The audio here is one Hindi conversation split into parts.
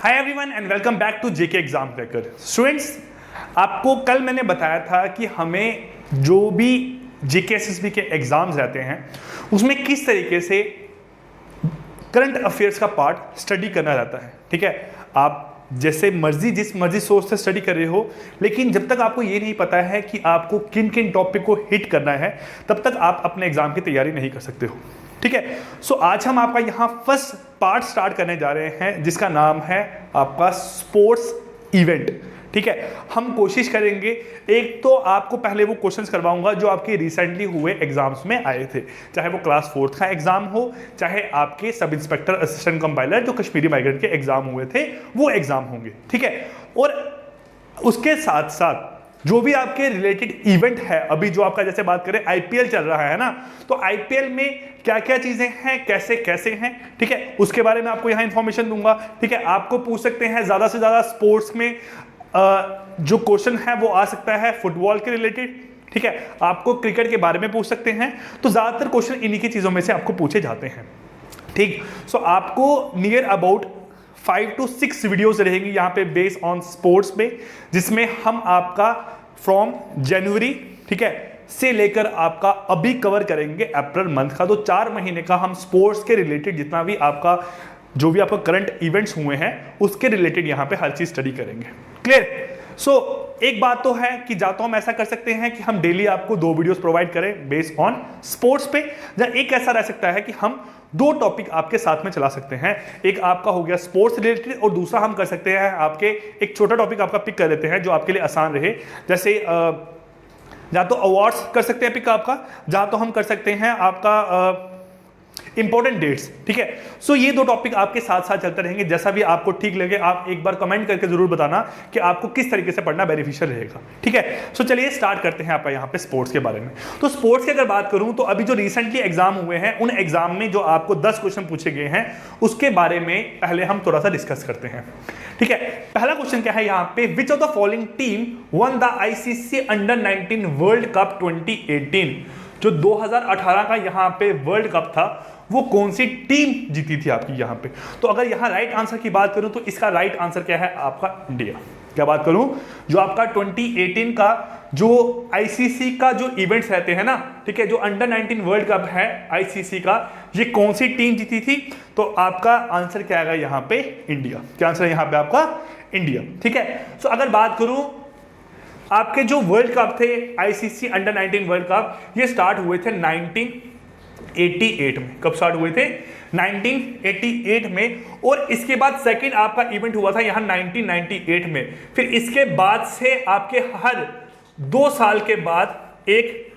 Hi everyone and welcome back to JK exam cracker. Students, आपको कल मैंने बताया था कि हमें जो भी जेके एसएसबी के एग्जाम्स रहते हैं उसमें किस तरीके से करंट अफेयर्स का पार्ट स्टडी करना रहता है। ठीक है, आप जैसे मर्जी जिस मर्जी सोर्स से स्टडी कर रहे हो, लेकिन जब तक आपको ये नहीं पता है कि आपको किन किन टॉपिक को हिट करना है तब तक आप अपने एग्जाम की तैयारी नहीं कर सकते हो। ठीक है, सो आज हम आपका यहाँ फर्स्ट पार्ट स्टार्ट करने जा रहे हैं जिसका नाम है आपका स्पोर्ट्स इवेंट। ठीक है, हम कोशिश करेंगे, एक तो आपको पहले वो क्वेश्चंस करवाऊंगा जो आपके रिसेंटली हुए एग्जाम्स में आए थे, चाहे वो क्लास 4th का एग्जाम हो, चाहे आपके सब इंस्पेक्टर असिस्टेंट कंपाइलर जो कश्मीरी माइग्रेंट के एग्जाम हुए थे वो एग्जाम होंगे। ठीक है, और उसके साथ साथ जो भी आपके रिलेटेड इवेंट है, अभी जो आपका जैसे बात करें आईपीएल चल रहा है ना, तो आईपीएल में क्या क्या चीजें हैं, कैसे कैसे हैं, ठीक है, उसके बारे में आपको यहाँ इंफॉर्मेशन दूंगा। ठीक है, आपको पूछ सकते हैं ज्यादा से ज्यादा स्पोर्ट्स में जो क्वेश्चन है वो आ सकता है फुटबॉल के रिलेटेड। ठीक है, आपको क्रिकेट के बारे में पूछ सकते हैं, तो ज्यादातर क्वेश्चन इन्हीं की चीजों में से आपको पूछे जाते हैं। ठीक, सो आपको नियर अबाउट 5 to 6 वीडियोस रहेंगी यहाँ पे बेस्ड ऑन स्पोर्ट्स पे, जिसमें हम आपका फ्रॉम जनवरी, ठीक है, से लेकर आपका अभी कवर करेंगे अप्रैल मंथ का। तो 4 महीने का हम स्पोर्ट्स के रिलेटेड जितना भी आपका जो भी आपका करंट इवेंट्स हुए हैं उसके रिलेटेड यहाँ पे हर चीज स्टडी करेंगे। क्लियर? सो एक बात तो है कि या तो हम ऐसा कर सकते हैं कि हम डेली आपको 2 वीडियोस प्रोवाइड करें बेस्ड ऑन स्पोर्ट्स पे, या एक ऐसा रह सकता है कि हम 2 टॉपिक आपके साथ में चला सकते हैं। एक आपका हो गया स्पोर्ट्स रिलेटेड और दूसरा हम कर सकते हैं आपके एक छोटा टॉपिक आपका पिक कर लेते हैं जो आपके लिए आसान रहे, जैसे या तो अवार्ड्स कर सकते हैं पिक आपका, जहां तो हम कर सकते हैं आपका इंपॉर्टेंट डेट्स। ठीक है, सो ये 2 टॉपिक आपके साथ साथ चलते रहेंगे। जैसा भी आपको ठीक लगे आप एक बार कमेंट करके जरूर बताना कि आपको किस तरीके से पढ़ना बेनिफिशियल रहेगा। ठीक है, सो चलिए स्टार्ट करते हैं आपका यहाँ पे स्पोर्ट्स के बारे में। तो स्पोर्ट्स की अगर बात करूं तो अभी जो रिसेंटली एग्जाम हुए हैं उन एग्जाम में जो आपको 10 क्वेश्चन पूछे गए हैं उसके बारे में पहले हम थोड़ा सा डिस्कस करते हैं। ठीक है, पहला क्वेश्चन क्या है यहाँ पे, विच of the following team one the ICC under 19 world cup 2018? जो 2018 का यहाँ पे वर्ल्ड कप था वो कौन सी टीम जीती थी आपकी यहाँ पे? तो अगर यहाँ राइट आंसर की बात करूं तो इसका राइट आंसर क्या है आपका इंडिया। क्या बात करूं, जो आपका 2018 का जो आईसीसी का जो इवेंट्स रहते हैं ना, ठीक है, जो अंडर 19 वर्ल्ड कप है आईसीसी का, ये कौन सी टीम जीती थी? तो आपका आंसर क्या आएगा यहाँ पे? इंडिया। क्या आंसर है यहाँ पे आपका? इंडिया। ठीक है, सो अगर बात करूं आपके जो वर्ल्ड कप थे आईसीसी अंडर 19 वर्ल्ड कप, ये स्टार्ट हुए थे 1988 में। कब स्टार्ट हुए थे? 1988 में। और इसके बाद सेकंड आपका इवेंट हुआ था यहाँ 1998 में। फिर इसके बाद से आपके हर 2 साल के बाद एक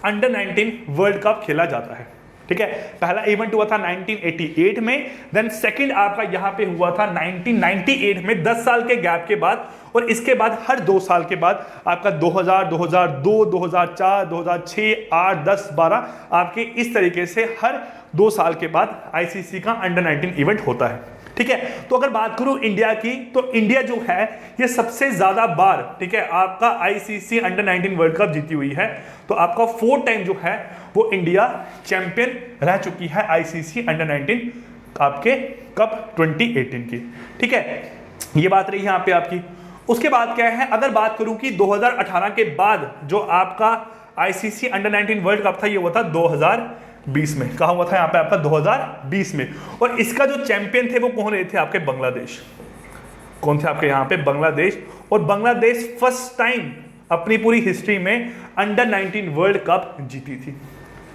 अंडर 19 वर्ल्ड कप खेला जाता है। ठीक है, पहला इवेंट हुआ था 1988 में, देन सेकंड आपका यहाँ पे हुआ था 1998 में 10 साल के गैप के बाद, और इसके बाद हर 2 साल के बाद आपका 2000, 2002, 2004, 2006, 8, 10, 12 आपके इस तरीके से हर 2 साल के बाद आईसीसी का अंडर 19 इवेंट होता है। ठीक है, तो अगर बात करूं इंडिया की, तो इंडिया जो है ये सबसे ज्यादा बार, ठीक है, आपका आईसीसी अंडर 19 वर्ल्ड कप जीती हुई है। तो आपका 4 टाइम जो है वो इंडिया चैंपियन रह चुकी है आईसीसी अंडर 19 आपके कप 2018 की। ठीक है, ये बात रही यहाँ पे आपकी। उसके बाद क्या है, अगर बात करूं कि 2018 के बाद जो आपका आईसीसी अंडर 19 वर्ल्ड कप था ये हुआ था 2020 में। कहा हुआ था यहाँ पे आपका 2020 में, और इसका जो चैंपियन थे वो कौन रहे थे? आपके बांग्लादेश। कौन थे आपके यहाँ पे? बांग्लादेश। और बांग्लादेश फर्स्ट टाइम अपनी पूरी हिस्ट्री में अंडर 19 वर्ल्ड कप जीती थी।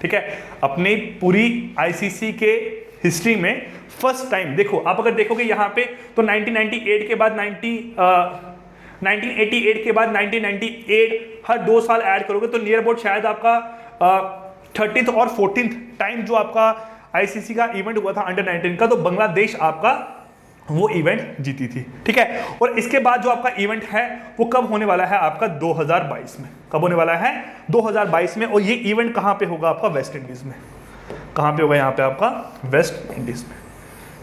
ठीक है, अपनी पूरी आईसीसी के हिस्ट्री में फर्स्ट टाइम। देखो आप अगर देखोगे यहाँ पे तो 1998 के बाद 1988 के बाद 1998 हर 2 साल ऐड करोगे तो नियर अबाउट शायद आपका 30th और 14th टाइम जो आपका आईसीसी का इवेंट हुआ था अंडर 19 का, तो बांग्लादेश आपका वो इवेंट जीती थी। ठीक है, और इसके बाद जो आपका इवेंट है वो कब होने वाला है आपका? 2022 में। कब होने वाला है? 2022 में। और ये इवेंट कहां पे होगा आपका? वेस्ट इंडीज में। कहां पे होगा यहाँ पे आपका? वेस्ट इंडीज में।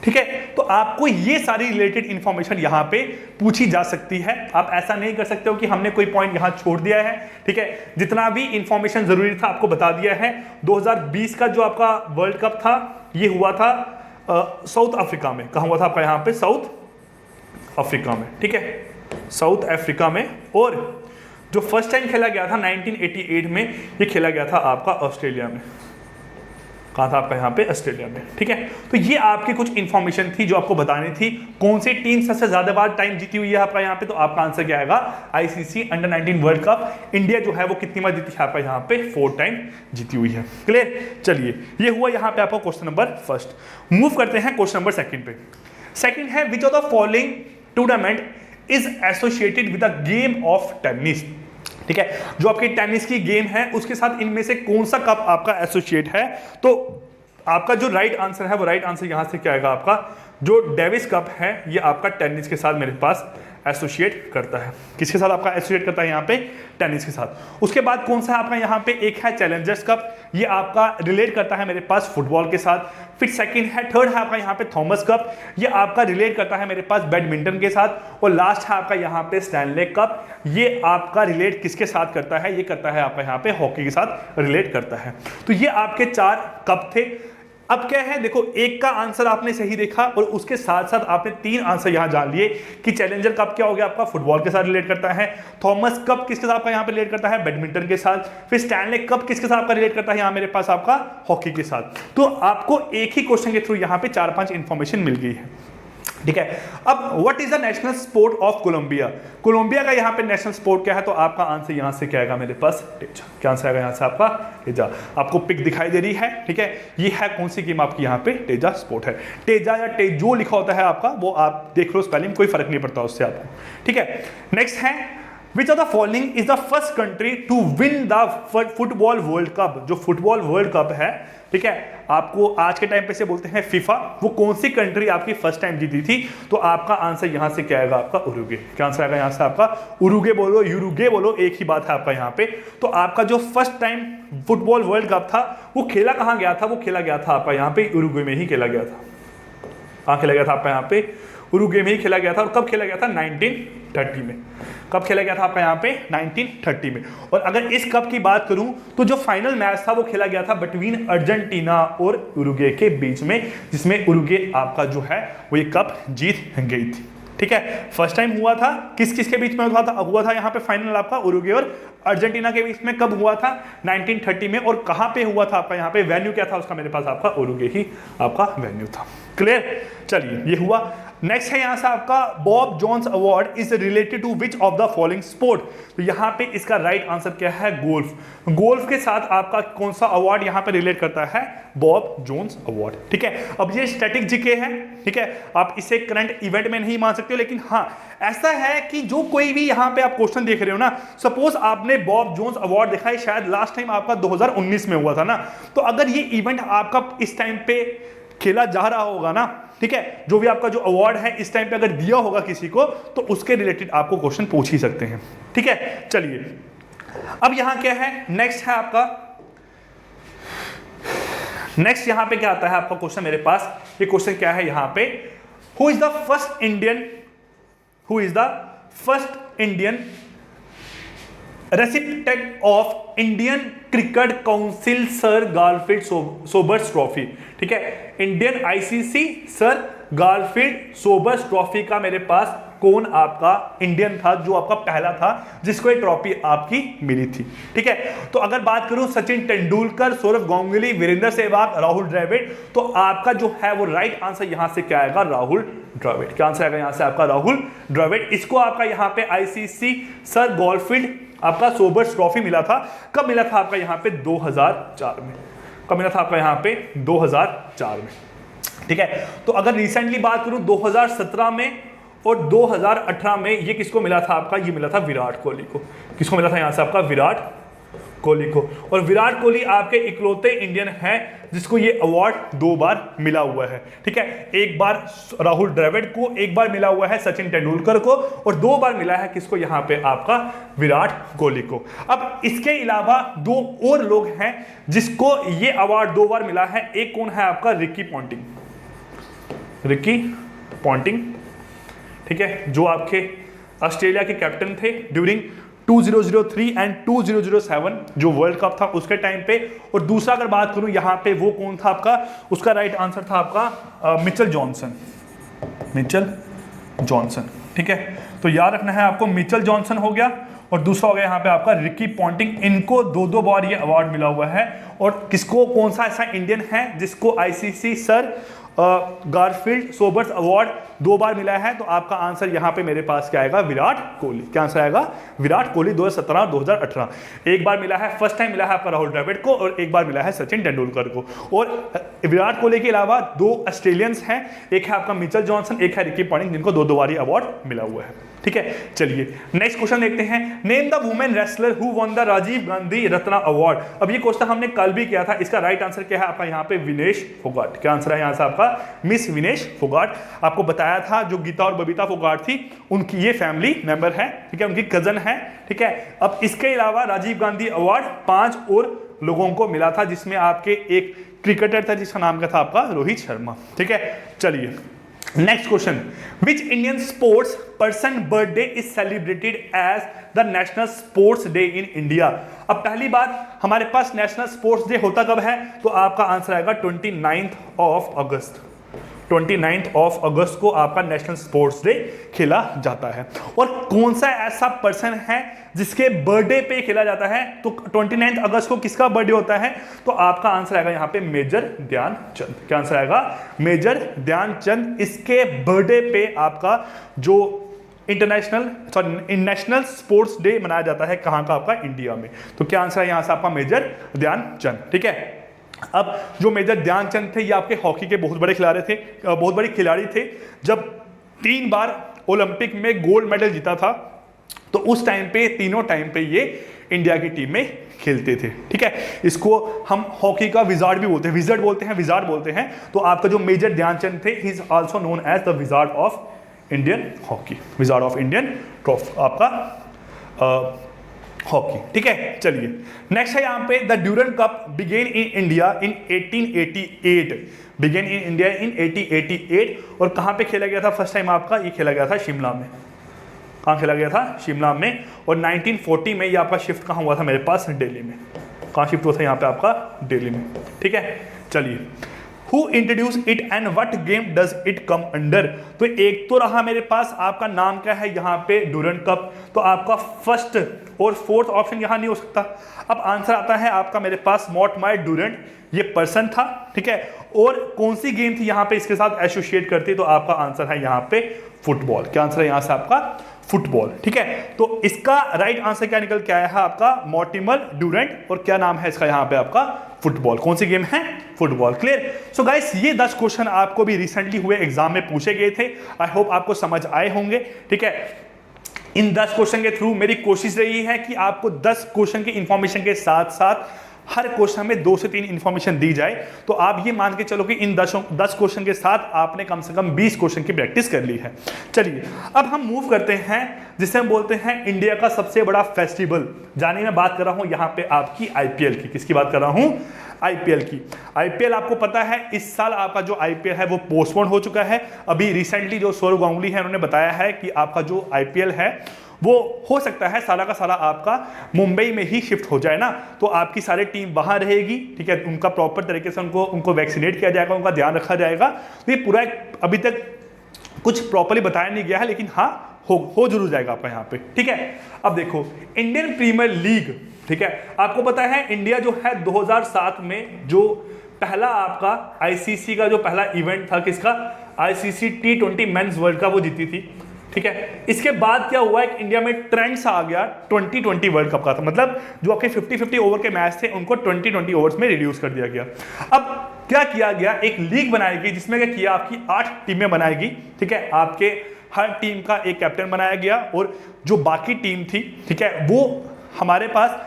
ठीक है, तो आपको ये सारी रिलेटेड इंफॉर्मेशन यहाँ पे पूछी जा सकती है। आप ऐसा नहीं कर सकते हो कि हमने कोई पॉइंट यहाँ छोड़ दिया है। ठीक है, जितना भी इंफॉर्मेशन जरूरी था आपको बता दिया है। 2020 का जो आपका वर्ल्ड कप था ये हुआ था साउथ अफ्रीका में। कहाँ हुआ था आपका? यहाँ पे साउथ अफ्रीका में, ठीक है, साउथ अफ्रीका में। और जो फर्स्ट टाइम खेला गया था 1988 में, ये खेला गया था आपका ऑस्ट्रेलिया में। कहाँ था आपका? यहाँ पे ऑस्ट्रेलिया में, ठीक है। तो ये आपकी कुछ इंफॉर्मेशन थी जो आपको बतानी थी। कौन सी टीम सबसे ज्यादा बार टाइम जीती हुई है आपका यहाँ पे? तो आपका आंसर क्या आएगा? ICC under 19 world cup India जो है वो कितनी बार जीती है आपका यहाँ पे? 4 टाइम जीती हुई है। क्लियर? चलिए, ये हुआ यहाँ पे आपका क्वेश्चन नंबर फर्स्ट। मूव करते हैं क्वेश्चन नंबर सेकंड पे। सेकंड है, विच of the following tournament is associated with the game of tennis? ठीक है, जो आपकी टेनिस की गेम है उसके साथ इनमें से कौन सा कप आपका एसोसिएट है? तो आपका जो राइट आंसर है वो राइट आंसर यहां से क्या आएगा? आपका जो डेविस कप है ये आपका टेनिस के साथ मेरे पास एसोसिएट करता है। किसके साथ आपका एसोसिएट करता है? यहाँ पे टेनिस के साथ। उसके बाद कौन सा आपका यहाँ पे एक है चैलेंजर्स कप, ये आपका रिलेट करता है मेरे पास फुटबॉल के साथ। फिर सेकंड है, थर्ड है आपका यहाँ पे थॉमस कप, ये आपका रिलेट करता है मेरे पास बैडमिंटन के साथ। और लास्ट है आपका यहाँ पे स्टैनले कप, ये आपका रिलेट किसके साथ करता है? ये करता है आपका यहाँ पे हॉकी के साथ रिलेट करता है। तो ये आपके 4 कप थे। अब क्या है, देखो, एक का आंसर आपने सही देखा और उसके साथ साथ आपने 3 आंसर यहां जान लिए कि चैलेंजर कप क्या हो गया आपका? फुटबॉल के साथ रिलेट करता है। थॉमस कप किसके साथ आपका यहां पे रिलेट करता है? बैडमिंटन के साथ। फिर स्टैनले कप किसके साथ आपका रिलेट करता है? यहां मेरे पास आपका हॉकी के साथ। तो आपको एक ही क्वेश्चन के थ्रू यहां पे 4-5 इंफॉर्मेशन मिल गई है, ठीक है। अब what is the national sport of Colombia? Colombia का यहाँ पे नेशनल स्पोर्ट क्या है? तो आपका आंसर यहाँ से क्या आएगा मेरे पास? टेजा। क्या आंसर आएगा यहाँ से आपका? टेजा। आपको पिक दिखाई दे रही है, ठीक है। ये है कौन सी गेम आपकी यहाँ पे? टेजा स्पोर्ट है। टेजा या टेजो लिखा होता है आपका, वो आप देख लो स्पेलिंग, कोई फर्क नहीं पड़ता उससे आपको, ठीक है। नेक्स्ट है, Which of the following is the first country to win the football world cup? जो फुटबॉल वर्ल्ड कप है, ठीक है, आपको आज के टाइम पे से बोलते हैं फीफा, वो कौन सी कंट्री आपकी फर्स्ट टाइम जीती थी? तो आपका आंसर यहां से क्या आएगा? आपका उरुग्वे। क्या आंसर आएगा यहां से आपका? उरुग्वे बोलो, यूरुग्वे बोलो, एक ही बात है आपका यहाँ पे। तो आपका जो first time football world cup था वो खेला कहाँ गया था? वो खेला गया था आपका यहाँ पे उरुग्वे में ही खेला गया था। कहाँ खेला गया था आपका? यहाँ पे उरुग्वे में ही खेला गया था। और कब खेला गया था? 1930 में। कब खेला गया था आपका यहाँ पे? 1930 में। और अगर इस कप की बात करूं तो जो फाइनल मैच था वो खेला गया था बिटवीन अर्जेंटीना और उरुग्वे के बीच में, जिसमें उरुग्वे आपका जो है वो ये कप जीत गई थी, ठीक है। फर्स्ट टाइम हुआ था, किस किस के बीच में हुआ था यहाँ पे फाइनल आपका? उरुग्वे और अर्जेंटीना के बीच में। कब हुआ था? 1930 में। और कहाँ पे हुआ था आपका यहाँ पे? वेन्यू क्या था उसका मेरे पास? आपका उरुग्वे ही आपका वेन्यू था। क्लियर? चलिए, ये हुआ। नेक्स्ट है यहाँ से आपका Bob Jones award is related to which of the following sport? तो यहाँ पे इसका राइट आंसर क्या है? गोल्फ। गोल्फ के साथ आपका कौन सा अवार्ड यहाँ पे रिलेट करता है? बॉब जोन्स अवार्ड, ठीक है। अब ये स्टैटिक जीके है, ठीक है, आप इसे करंट इवेंट में नहीं मान सकते हो, लेकिन हाँ ऐसा है कि जो कोई भी यहाँ पे आप क्वेश्चन देख रहे हो ना, सपोज आपने बॉब जोन्स अवार्ड देखा है, शायद लास्ट टाइम आपका 2019 में हुआ था ना, तो अगर ये इवेंट आपका इस टाइम पे खेला जा रहा होगा ना, ठीक है, जो भी आपका जो अवार्ड है इस टाइम पे अगर दिया होगा किसी को, तो उसके रिलेटेड आपको क्वेश्चन पूछ ही सकते हैं, ठीक है। चलिए, अब यहां क्या है? नेक्स्ट है आपका, नेक्स्ट यहां पे क्या आता है आपका क्वेश्चन मेरे पास? ये क्वेश्चन क्या है यहाँ पे? Who is the first Indian recipient of Indian cricket council sir Garfield Sobers trophy, ठीक है। Indian ICC sir Garfield Sobers trophy का मेरे पास कौन आपका इंडियन था जो आपका पहला था जिसको ये ट्रॉफी आपकी मिली थी, ठीक है। तो अगर बात करूं सचिन तेंदुलकर, सौरव गांगुली, वीरेंद्र सहवाग, राहुल द्रविड़, तो आपका जो है वो राइट आंसर यहां से क्या आएगा? राहुल द्रविड़। क्या आंसर आएगा यहां से आपका? राहुल द्रविड़। इसको आपका यहां पे आईसीसी सर गारफील्ड आपका सोबर्स ट्रॉफी मिला था। कब मिला था आपका यहाँ पे? 2004 में। कब मिला था आपका यहाँ पे? 2004 में, ठीक है। तो अगर रिसेंटली बात करूं 2017 में और 2018 में ये किसको मिला था आपका? ये मिला था विराट कोहली को। किसको मिला था यहाँ से आपका? विराट कोहली को। और विराट कोहली आपके इकलौते इंडियन हैं जिसको ये अवार्ड 2 बार मिला हुआ है, ठीक है। एक बार राहुल द्रविड़ को, एक बार मिला हुआ है सचिन तेंदुलकर को, और 2 बार मिला है किसको? यहाँ पे आपका विराट कोहली को। अब इसके अलावा 2 और लोग हैं जिसको ये अवार्ड 2 बार मिला है। एक कौन है आपका? Ricky Ponting. रिकी पॉन्टिंग, ठीक है, जो आपके ऑस्ट्रेलिया के कैप्टन थे ड्यूरिंग 2003 एंड 2007 जो वर्ल्ड कप था उसके टाइम पे। और दूसरा अगर बात करूं यहाँ पे वो कौन था आपका? उसका राइट आंसर था आपका मिचेल जॉनसन। मिचेल जॉनसन, ठीक है, तो याद रखना है आपको, मिचेल जॉनसन हो गया और दूसरा हो गया यहाँ पे आपका रिकी पॉन्टिंग। इनको 2-2 बार ये अवार्ड मिला हुआ है। और किसको, कौन सा ऐसा इंडियन है जिसको ICC sir Garfield Sobers award 2 बार मिला है? तो आपका आंसर यहाँ पे मेरे पास क्या आएगा, विराट कोहली। क्या आंसर आएगा, विराट कोहली 2017 2018। एक बार मिला है, फर्स्ट टाइम मिला है आपका राहुल द्रविड़ को, और एक बार मिला है सचिन तेंदुलकर को। और विराट कोहली के अलावा 2 ऑस्ट्रेलियंस हैं, एक है आपका मिचेल जॉनसन, एक है रिकी पॉन्टिंग, जिनको 2-2 बार अवार्ड मिला हुआ है। ठीक है, चलिए नेक्स्ट क्वेश्चन देखते हैं। Name the women wrestler who won the Rajiv Gandhi Ratna award. अब ये क्वेश्चन हमने कल भी किया था, इसका राइट आंसर क्या है आपका यहाँ पे, विनेश फोगाट। क्या आंसर है यहाँ से आपका, मिस विनेश फोगाट। आपको बताया था जो गीता और बबीता फोगाट थी, उनकी ये फैमिली मेंबर है, ठीक है, उनकी कजन है। ठीक है, अब इसके अलावा राजीव गांधी अवार्ड 5 और लोगों को मिला था, जिसमें आपके एक क्रिकेटर था जिसका नाम क्या था आपका, रोहित शर्मा। ठीक है, चलिए next question. Which Indian sports person birthday is celebrated as the national sports day in India. अब पहली बात, हमारे पास नेशनल स्पोर्ट्स डे होता कब है? तो आपका आंसर आएगा 29 अगस्त। 29 अगस्त को आपका नेशनल स्पोर्ट्स डे खेला जाता है। और कौन सा ऐसा पर्सन है जिसके बर्थडे पे खेला जाता है? तो 29 अगस्त को किसका बर्थडे होता है? तो आपका आंसर आएगा यहाँ पे मेजर ध्यानचंद। क्या आंसर आएगा, मेजर ध्यानचंद। इसके बर्थडे पे आपका जो नेशनल स्पोर्ट्स डे मनाया जाता है, कहाँ का आपका, इंडिया में। तो क्या आंसर है यहाँ से आपका, मेजर ध्यानचंद। ठीक है, अब जो मेजर ध्यानचंद थे, ये आपके हॉकी के बहुत बड़े खिलाड़ी थे, बहुत बड़े खिलाड़ी थे। जब 3 बार ओलंपिक में गोल्ड मेडल जीता था, तो उस टाइम पे, तीनों टाइम पे ये इंडिया की टीम में खेलते थे। ठीक है, इसको हम हॉकी का विजार्ड भी बोलते हैं, विजार्ड बोलते हैं। तो आपका जो मेजर ध्यानचंद थे, he is also known as the wizard of Indian hockey, wizard of Indian trophy आपका हॉकी। ठीक है, चलिए नेक्स्ट है यहाँ पे, the Durand cup begin in India in 1888। Begin in India in 1888। और कहाँ पे खेला गया था फर्स्ट टाइम आपका? ये खेला गया था शिमला में। कहाँ खेला गया था? शिमला में। और 1940 में ये आपका शिफ्ट कहाँ हुआ था मेरे पास? दिल्ली में। कहाँ शिफ्ट हुआ था यहाँ पे आपका? दिल्ली में। ठीक है, चलिए Who introduced it and what game does it come under? तो एक तो रहा मेरे पास, आपका नाम क्या है यहाँ पे, डूरन कप। तो आपका फर्स्ट और फोर्थ ऑप्शन यहाँ नहीं हो सकता। अब आंसर आता है आपका मेरे पास, मोंटमायर डूरेंट, ये पर्सन था। ठीक है, और कौन सी गेम थी यहाँ पे इसके साथ एसोसिएट करती? तो आपका आंसर है यहाँ पे फुटबॉल। क्या आंसर है यहाँ से आपका? फुटबॉल। ठीक है, तो इसका राइट आंसर क्या निकल के आया है आपका? मोंटमायर डूरेंट। और क्या नाम है इसका यहाँ पे आपका? फुटबॉल। कौन सी गेम है? फुटबॉल। क्लियर? सो गाइस, ये 10 क्वेश्चन आपको भी रिसेंटली हुए एग्जाम में पूछे गए थे। आई होप आपको समझ आए होंगे। ठीक है, इन 10 क्वेश्चन के थ्रू मेरी कोशिश रही है कि आपको 10 क्वेश्चन की इंफॉर्मेशन के साथ साथ हर क्वेश्चन में 2 से 3 इंफॉर्मेशन दी जाए। तो आप ये मान के चलो कि इन 10 क्वेश्चन के साथ आपने कम से कम 20 क्वेश्चन की प्रैक्टिस कर ली है। चलिए अब हम मूव करते हैं जिसे हम बोलते हैं इंडिया का सबसे बड़ा फेस्टिवल। जाने में बात कर रहा हूं यहाँ पे आपकी आईपीएल की। किसकी बात कर रहा हूं? आईपीएल की। आईपीएल आपको पता है इस साल आपका जो आईपीएल है वो पोस्टपोन हो चुका है। अभी रिसेंटली जो सौरव गांगुली है उन्होंने बताया है कि आपका जो आईपीएल है वो हो सकता है साला का साला आपका मुंबई में ही शिफ्ट हो जाए ना, तो आपकी सारी टीम वहां रहेगी। ठीक है, उनका प्रॉपर तरीके से उनको वैक्सीनेट किया जाएगा, उनका ध्यान रखा जाएगा। तो ये पूरा अभी तक कुछ प्रॉपरली बताया नहीं गया है, लेकिन हाँ हो जरूर जाएगा आपका यहाँ पे। ठीक है, अब देखो इंडियन प्रीमियर लीग। ठीक है, आपको पता है इंडिया जो है 2007 में जो पहला आपका आईसीसी का जो पहला इवेंट था, किसका? ICC T20 mains world cup वो जीती थी। ठीक है, इसके बाद क्या हुआ है, इंडिया में ट्रेंड्स आ गया 2020 वर्ल्ड कप का था। मतलब जो आपके 50-50 ओवर के मैच थे उनको 20-20 ओवर्स में रिड्यूस कर दिया गया। अब क्या किया गया, एक लीग बनाई गई जिसमें क्या किया, आपकी 8 टीमें बनाएगी। ठीक है, आपके हर टीम का एक कैप्टन बनाया गया और जो बाकी टीम थी, ठीक है, वो हमारे पास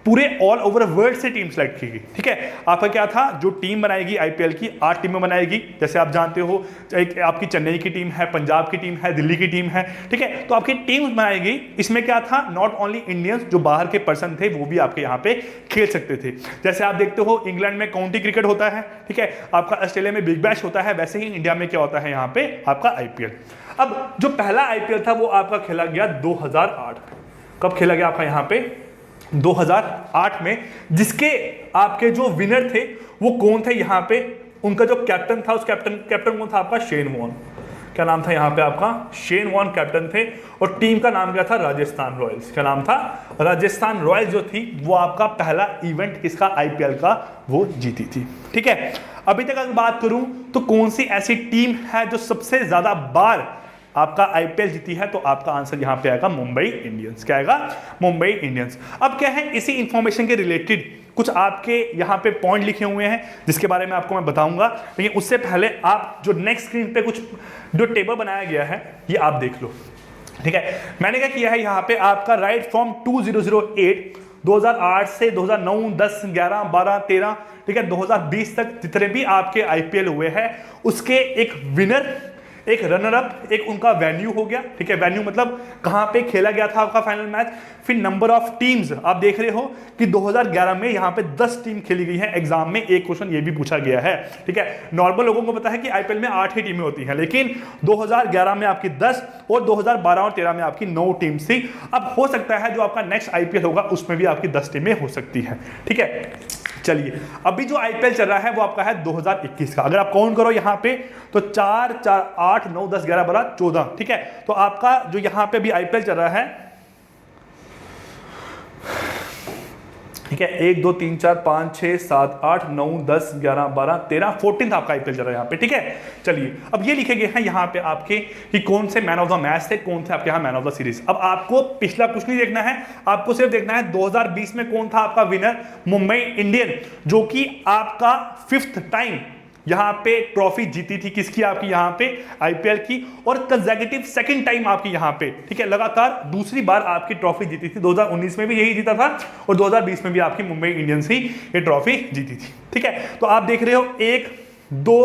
पूरे ऑल ओवर वर्ल्ड से टीम सेलेक्ट की गई। ठीक है, आपका क्या था, जो टीम बनाएगी आईपीएल की 8 टीमें बनाएगी। जैसे आप जानते हो एक आपकी चेन्नई की टीम है, पंजाब की टीम है, दिल्ली की टीम है। ठीक है, तो आपकी टीम बनाएगी। इसमें क्या था, नॉट ओनली इंडियंस, जो बाहर के पर्सन थे वो भी आपके यहाँ पे खेल सकते थे। जैसे आप देखते हो इंग्लैंड में काउंटी क्रिकेट होता है, ठीक है, आपका ऑस्ट्रेलिया में बिग बैश होता है, वैसे ही इंडिया में क्या होता है यहाँ पे आपका आईपीएल। अब जो पहला आईपीएल था वो आपका खेला गया 2008। कब खेला गया आपका यहाँ पे? 2008 में। जिसके आपके जो विनर थे वो कौन थे यहाँ पे? उनका जो कैप्टन था, उस कैप्टन कौन था आपका? Shane Warne. क्या नाम था यहाँ पे आपका, शेन वॉर्न कैप्टन थे, और टीम का नाम क्या था, राजस्थान रॉयल्स। क्या नाम था, राजस्थान रॉयल्स जो थी वो आपका पहला इवेंट किसका, आईपीएल का, वो जीती थी। ठीक है, अभी तक अगर बात करूं तो कौन सी ऐसी टीम है जो सबसे ज्यादा बार आपका आईपीएल जीती है, तो आपका आंसर यहां पे आएगा मुंबई इंडियंस। क्या आएगा, मुंबई इंडियंस। अब क्या है, इसी इंफॉर्मेशन के रिलेटेड कुछ आपके यहां पे पॉइंट लिखे हुए हैं जिसके बारे में आपको मैं बताऊंगा, लेकिन उससे पहले आप जो नेक्स्ट स्क्रीन पे कुछ जो टेबल बनाया गया है ये आप देख लो। ठीक है, मैंने क्या किया है यहाँ पे आपका राइट फ्रॉम 2008 2008 से 2009 10 11 12 13 ठीक है 2020 तक जितने भी आपके आईपीएल हुए हैं उसके एक विनर, एक रनर अप, एक उनका वेन्यू हो गया। ठीक है, वेन्यू मतलब कहां पे खेला गया था आपका फाइनल मैच। फिर नंबर ऑफ टीम्स आप देख रहे हो कि 2011 में यहां पे 10 टीम खेली गई है। एग्जाम में एक क्वेश्चन ये भी पूछा गया है। ठीक है, नॉर्मल लोगों को पता है कि आईपीएल में 8 ही टीमें होती हैं, लेकिन 2011 में आपकी 10 और 2012 और 13 में आपकी 9 टीम्स थी। अब हो सकता है जो आपका नेक्स्ट आईपीएल होगा उसमें भी आपकी 10 टीमें हो सकती है। ठीक है, चलिए अभी जो आईपीएल चल रहा है वो आपका है 2021 का। अगर आप काउंट करो यहाँ पे तो 4 4 8 9 10 11 12 14। ठीक है, तो आपका जो यहाँ पे भी आईपीएल चल रहा है, ठीक है, 1 2 3 4 5 6 7 8 9 10 11 12 13 14 आपका आईपीएल चल रहा है यहाँ पे। ठीक है, चलिए अब ये लिखे गए हैं यहाँ पे आपके कि कौन से मैन ऑफ द मैच थे, कौन थे आपके यहाँ मैन ऑफ द सीरीज। अब आपको पिछला कुछ नहीं देखना है, आपको सिर्फ देखना है 2020 में कौन था आपका विनर, मुंबई इंडियन, जो कि आपका 5th टाइम यहां पे ट्रॉफी जीती थी किसकी, आपकी यहां पे आईपीएल की, और कंसेक्यूटिव सेकंड टाइम आपकी यहां पे, ठीक है, लगातार दूसरी बार आपकी ट्रॉफी जीती थी। 2019 में भी यही जीता था और 2020 में भी आपकी मुंबई इंडियंस ही ये ट्रॉफी जीती थी। ठीक है, तो आप देख रहे हो 1 2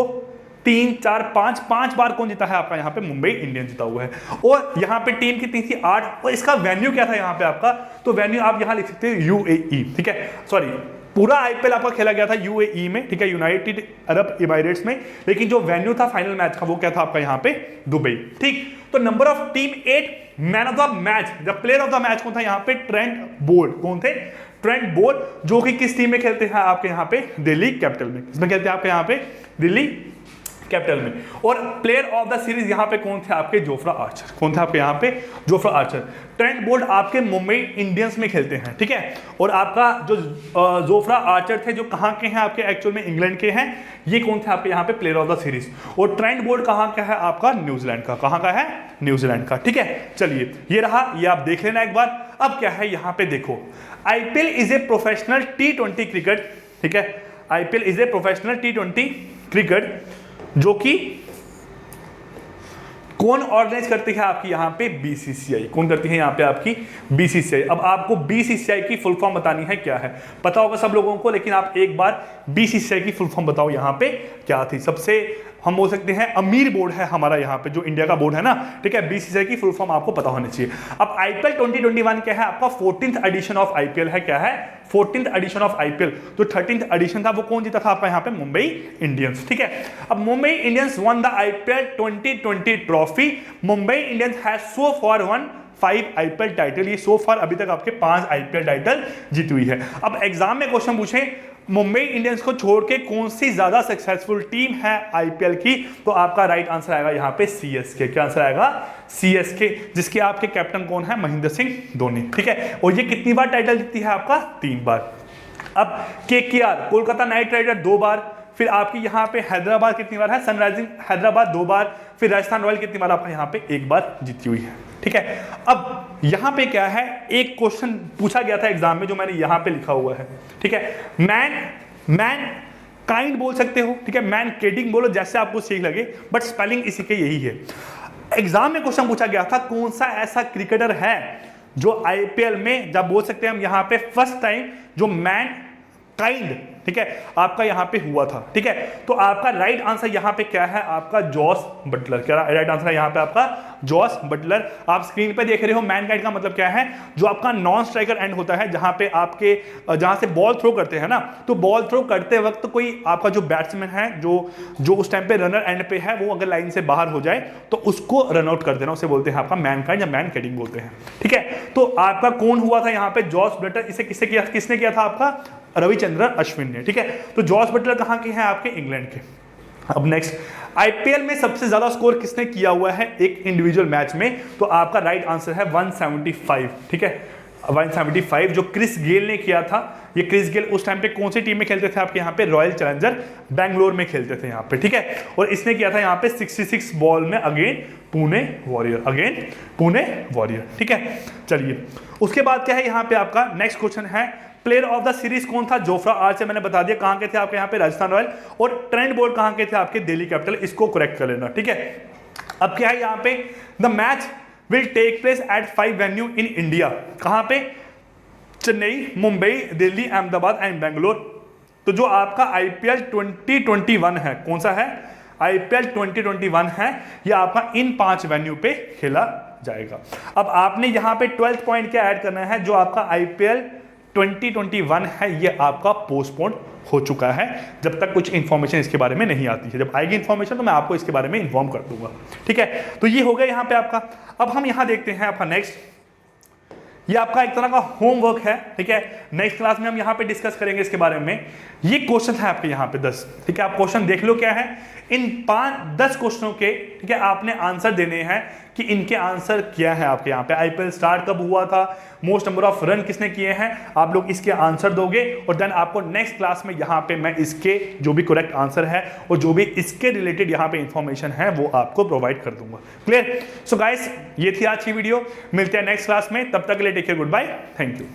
3 4 5 बार कौन जीता है आपका यहाँ पे, मुंबई इंडियंस जीता हुआ है। और यहाँ पे टीम कितनी थी, 8, और इसका वेन्यू क्या था यहाँ पे आपका, तो वेन्यू आप यहाँ लिख सकते हो यूएई। ठीक है, सॉरी, पूरा आईपीएल आपका खेला गया था यूएई में, ठीक है, यूनाइटेड अरब इमिरेट्स में, लेकिन जो वेन्यू था फाइनल मैच का वो क्या था आपका यहाँ पे, दुबई। ठीक, तो number of team 8, man of the match, the player of the match कौन था यहाँ पे, ट्रेंट बोल्ट। कौन थे, ट्रेंट बोल्ट, जो कि किस टीम में खेलते हैं आपके यहाँ पे, दिल्ली कैपिटल में। इसमें खेलते हैं आपके यहाँ पे दिल्ली कैपिटल में। और प्लेयर ऑफ द सीरीज यहाँ पे कौन थे आपके, जोफ्रा आर्चर। कौन थे आपके यहाँ पे, जोफ्रा आर्चर। ट्रेंट बोल्ट आपके मुंबई इंडियंस में खेलते हैं। ठीक है, और आपका जो जोफ्रा आर्चर थे जो कहाँ के हैं आपके, एक्चुअल में इंग्लैंड के हैं। ये कौन थे आपके यहाँ पे, प्लेयर ऑफ द सीरीज। और ट्रेंट बोल्ट कहाँ का है आपका, न्यूजीलैंड का। कहाँ का है, न्यूजीलैंड का। ठीक है, चलिए ये रहा, ये आप देख लेना एक बार। अब क्या है यहाँ पे देखो, IPL is a professional T20 cricket. ठीक है, IPL is a professional T20 cricket जो कि कौन ऑर्गेनाइज करती है आपकी यहाँ पे, बीसीसीआई। कौन करती है यहाँ पे आपकी, बीसीसीआई। अब आपको बीसीसीआई की फुल फॉर्म बतानी है, क्या है पता होगा सब लोगों को, लेकिन आप एक बार बीसीसीआई की फुल फॉर्म बताओ यहाँ पे क्या थी। सबसे हम बोल सकते हैं अमीर बोर्ड है हमारा यहाँ पे, जो इंडिया का बोर्ड है ना। ठीक है, बीसीसीआई की फुल फॉर्म आपको पता होनी चाहिए। अब आईपीएल 2021 क्या है आपका, 14th एडिशन ऑफ आईपीएल है। क्या है, 14th एडिशन ऑफ आईपीएल। जो 13th एडिशन था वो कौन जीता था आपका यहाँ पे, मुंबई इंडियंस। ठीक है, अब Mumbai Indians one the IPL 2020 trophy. Mumbai Indians has so for one 5 IPL title. ये सो फार अभी तक आपके 5 आईपीएल टाइटल जीती हुई है। अब एग्जाम में क्वेश्चन पूछे मुंबई इंडियंस को छोड़ के कौन सी ज्यादा सक्सेसफुल टीम है आईपीएल की, तो आपका राइट आंसर आएगा यहाँ पे सीएसके। क्या आंसर आएगा, सीएसके, जिसके आपके कैप्टन कौन है, महेंद्र सिंह धोनी। ठीक है, और ये कितनी बार टाइटल जीती है आपका, 3 बार। अब केकेआर कोलकाता नाइट राइडर 2 बार, फिर आपकी यहाँ पे हैदराबाद कितनी बार है, सनराइजिंग हैदराबाद 2 बार, फिर राजस्थान रॉयल कितनी बार आपका यहाँ पे 1 बार जीती हुई है। ठीक है, अब यहाँ पे क्या है, एक क्वेश्चन पूछा गया था एग्जाम में जो मैंने यहाँ पे लिखा हुआ है। ठीक है, मैन काइंड बोल सकते हो, ठीक है, मैन केडिंग बोलो, जैसे आपको सीख लगे, बट स्पेलिंग इसी के यही है। एग्जाम में क्वेश्चन पूछा गया था कौन सा ऐसा क्रिकेटर है जो आईपीएल में, जब बोल सकते हैं हम यहाँ पे फर्स्ट टाइम जो मैन काइंड, ठीक है, आपका यहां पे हुआ था। ठीक है, तो आपका राइट आंसर यहां पे क्या है आपका, जॉस बटलर। क्या राइट आंसर है यहां पे आपका, जॉस बटलर। आप स्क्रीन पे देख रहे हो, मैनकाइंड का मतलब क्या है, जो आपका नॉन स्ट्राइकर एंड होता है, जहां पे आपके जहां से बॉल थ्रो करते हैं ना, तो बॉल थ्रो करते वक्त कोई आपका जो बैट्समैन है जो उस टाइम पे रनर एंड पे है, वो अगर लाइन से बाहर हो जाए तो उसको रन आउट कर देना, उसे बोलते हैं आपका मैनकाइंड या मैन कैडिंग बोलते हैं। ठीक है, तो आपका कौन हुआ था यहाँ पे, जॉस बटलर। इसे किसने किया था आपका, रविचंद्रन अश्विन ने। ठीक है, तो जॉस बटलर कहाँ के हैं आपके, इंग्लैंड के। अब नेक्स्ट आईपीएल में सबसे ज्यादा स्कोर किसने किया हुआ है एक इंडिविजुअल मैच में? तो आपका राइट आंसर है 175, ठीक है, 175 जो क्रिस गेल ने किया था। ये क्रिस गेल उस टाइम पे कौन सी टीम में खेलते थे आपके यहाँ पे? रॉयल चैलेंजर बैंगलोर में खेलते थे यहाँ पे, ठीक है। और इसने किया था यहाँ पे 66 बॉल में अगेन पुणे वॉरियर, ठीक है। चलिए उसके बाद क्या है यहाँ पे आपका नेक्स्ट क्वेश्चन है, प्लेयर ऑफ द सीरीज कौन था? जोफ्रा आर्चर, मैंने बता दिया कहां के थे आपके यहाँ पे, राजस्थान रॉयल। और ट्रेंट बोल्ट कहां के थे आपके? दिल्ली कैपिटल। इसको करेक्ट कर लेना, ठीक है। अब क्या है यहाँ पे, the match will take place at 5 venue in India. कहां पे? चेन्नई, मुंबई, दिल्ली, अहमदाबाद एंड बेंगलोर। तो जो आपका आईपीएल 2021 है, कौन सा है? आईपीएल 2021 है, ये आपका इन 5 वेन्यू पे खेला जाएगा। अब आपने यहाँ पे 12th पॉइंट क्या ऐड करना है, जो आपका आईपीएल 2021 है ये आपका पोस्टपोन हो चुका है, जब तक कुछ इंफॉर्मेशन इसके बारे में नहीं आती है। जब आएगी इंफॉर्मेशन तो मैं आपको इसके बारे में इंफॉर्म कर दूंगा, ठीक है। तो ये हो गया यहाँ पे आपका। अब हम यहाँ देखते हैं आपका नेक्स्ट, ये आपका एक तरह का होमवर्क है, ठीक है। नेक्स्ट क्लास में हम यहाँ पे डिस्कस करेंगे इसके बारे में। ये क्वेश्चन है आपके यहाँ पे 10, ठीक है। आप क्वेश्चन देख लो क्या है। इन 10 क्वेश्चनों के, ठीक है, आपने आंसर देने हैं कि इनके आंसर क्या है आपके यहाँ पे। आईपीएल स्टार्ट कब हुआ था, मोस्ट नंबर ऑफ रन किसने किए हैं, आप लोग इसके आंसर दोगे। और देन आपको नेक्स्ट क्लास में यहाँ पे मैं इसके जो भी करेक्ट आंसर है और जो भी इसके रिलेटेड यहाँ पे इंफॉर्मेशन है वो आपको प्रोवाइड कर दूंगा। क्लियर? सो गाइस, ये थी आज की वीडियो। मिलते हैं नेक्स्ट क्लास में, तब तक के लिए take care, goodbye, thank you.